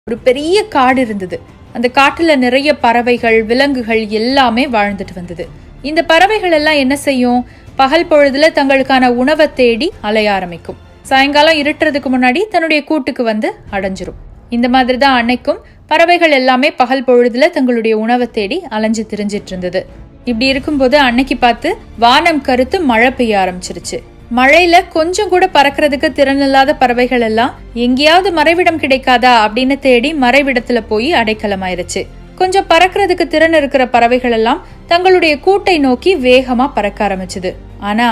ஒரு பெரிய காடு இருந்தது. அந்த காட்டுல நிறைய பறவைகள், விலங்குகள் எல்லாமே வாழ்ந்துட்டு வந்தது. இந்த பறவைகள் எல்லாம் என்ன செய்யும்? பகல் பொழுதுல தங்களுக்கான உணவை தேடி அலைய ஆரம்பிக்கும். சாயங்காலம் இருட்டுறதுக்கு முன்னாடி தன்னுடைய கூட்டுக்கு வந்து அடைஞ்சிரும். இந்த மாதிரிதான் அன்னைக்கும் பறவைகள் எல்லாமே பகல் பொழுதுல தங்களுடைய உணவை தேடி அலைஞ்சு திரிஞ்சிட்டு இருந்தது. இப்படி இருக்கும்போது அன்னைக்கு பார்த்து வானம் கருத்து மழை பெய்ய ஆரம்பிச்சிருச்சு. மழையில கொஞ்சம் கூட பறக்கிறதுக்கு திறன் இல்லாத பறவைகள் எல்லாம் எங்கேயாவது மறைவிடம் கிடைக்காதா அப்படின்னு தேடி மறைவிடத்துல போய் அடைக்கலமாயிருச்சு. கொஞ்சம் பறக்கிறதுக்கு திறன் இருக்கிற பறவைகள் எல்லாம் தங்களுடைய கூட்டை நோக்கி வேகமா பறக்க ஆரம்பிச்சுது. ஆனா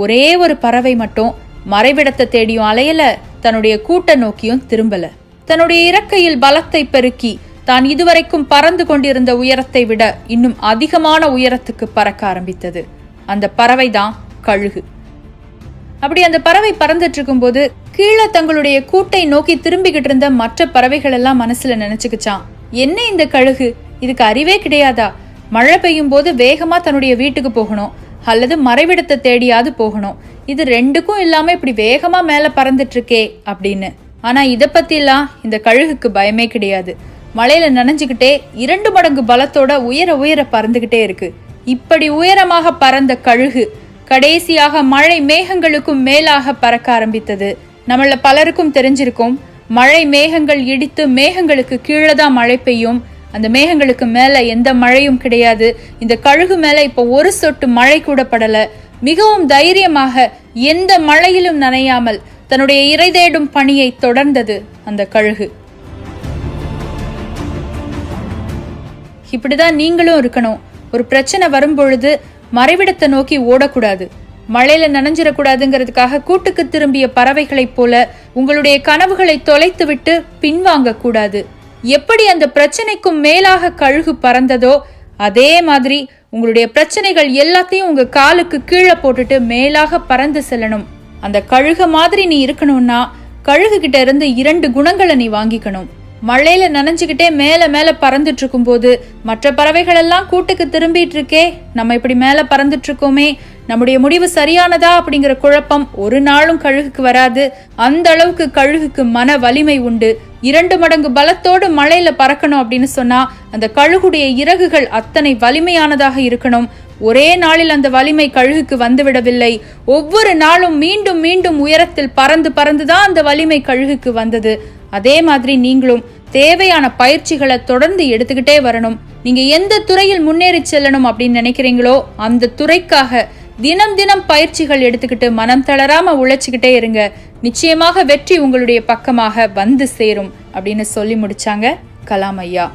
ஒரே ஒரு பறவை மட்டும் மறைவிடத்தை தேடியும் அலையல, தன்னுடைய கூட்டை நோக்கியும் திரும்பல. தன்னுடைய இறக்கையில் பலத்தை பெருக்கி தான் இதுவரைக்கும் பறந்து கொண்டிருந்த உயரத்தை விட இன்னும் அதிகமான உயரத்துக்கு பறக்க ஆரம்பித்தது. அந்த பறவைதான் கழுகு. அப்படி அந்த பறவை பறந்துட்டு இருக்கும் போது கீழே தங்களுடைய கூட்டை நோக்கி திரும்பிக்கிட்டு இருந்த மற்ற பறவைகள் எல்லாம் மனசுல நினைச்சுக்கிச்சான், என்ன இந்த கழுகு, இதுக்கு அறிவே கிடையாதா? மழை பெய்யும் போது வேகமா தன்னுடைய வீட்டுக்கு போகணும், அல்லது மறைவிடத்தை தேடியாவது போகணும். இது ரெண்டுக்கும் இல்லாம இப்படி வேகமா மேல பறந்துட்டு இருக்கே அப்படின்னு. ஆனா இத பத்தி எல்லாம் இந்த கழுகுக்கு பயமே கிடையாது. மழையில நனைஞ்சுக்கிட்டே 2 மடங்கு பலத்தோட உயர உயர பறந்துகிட்டே இருக்கு. இப்படி உயரமாக பறந்த கழுகு கடைசியாக மழை மேகங்களுக்கும் மேலாக பறக்க ஆரம்பித்தது. நம்மள பலருக்கும் தெரிஞ்சிருக்கும், மழை மேகங்கள் இடித்து மேகங்களுக்கு கீழே தான் மழை பெய்யும். அந்த மேகங்களுக்கு மேல எந்த மழையும் கிடையாது. இந்த கழுகு மேல இப்ப ஒரு சொட்டு மழை கூட படல. மிகவும் தைரியமாக எந்த மழையிலும் நனையாமல் தன்னுடைய இறை தேடும் பணியை தொடர்ந்தது அந்த கழுகு. இப்படிதான் நீங்களும் இருக்கணும். ஒரு பிரச்சனை வரும்பொழுது மறைவிடத்தை நோக்கி ஓடக்கூடாது, மழையில நனைஞ்சிடக்கூடாதுங்கிறதுக்காக கூட்டுக்கு திரும்பிய பறவைகளைப் போல உங்களுடைய கனவுகளை தொலைத்து விட்டு பின்வாங்க கூடாது. எப்படி அந்த பிரச்சனைக்கும் மேலாக கழுகு பறந்ததோ அதே மாதிரி உங்களுடைய பிரச்சனைகள் எல்லாத்தையும் உங்க காலுக்கு கீழே போட்டுட்டு மேலாக பறந்து செல்லணும். அந்த கழுக மாதிரி நீ இருக்கணும்னா கழுகு கிட்ட இருந்து 2 குணங்களை நீ வாங்கிக்கணும். மழையில நனைஞ்சுக்கிட்டே மேல மேல பறந்துட்டு இருக்கும் போது மற்ற பறவைகள் எல்லாம் கூட்டுக்கு திரும்பிட்டு இருக்கே, நம்ம இப்படி மேல பறந்துட்டு இருக்கோமே, நம்முடைய முடிவு சரியானதா அப்படிங்கிற குழப்பம் ஒரு நாளும் கழுகுக்கு வராது. அந்த அளவுக்கு கழுகுக்கு மன வலிமை உண்டு. 2 மடங்கு பலத்தோடு மழையில பறக்கணும் அப்படின்னு சொன்னா அந்த கழுகுடைய இறகுகள் அத்தனை வலிமையானதாக இருக்கணும். ஒரே நாளில் அந்த வலிமை கழுகுக்கு வந்துவிடவில்லை. ஒவ்வொரு நாளும் மீண்டும் மீண்டும் உயரத்தில் பறந்து பறந்துதான் அந்த வலிமை கழுகுக்கு வந்தது. அதே மாதிரி நீங்களும் தேவையான பயிற்சிகளை தொடர்ந்து எடுத்துக்கிட்டே வரணும். நீங்க எந்த துறையில் முன்னேறி செல்லணும் அப்படின்னு நினைக்கிறீங்களோ அந்த துறைக்காக தினம் தினம் பயிற்சிகள் எடுத்துக்கிட்டு மனம் தளராம உழைச்சுக்கிட்டே இருங்க. நிச்சயமாக வெற்றி உங்களுடைய பக்கமாக வந்து சேரும் அப்படின்னு சொல்லி முடிச்சாங்க கலாம் ஐயா.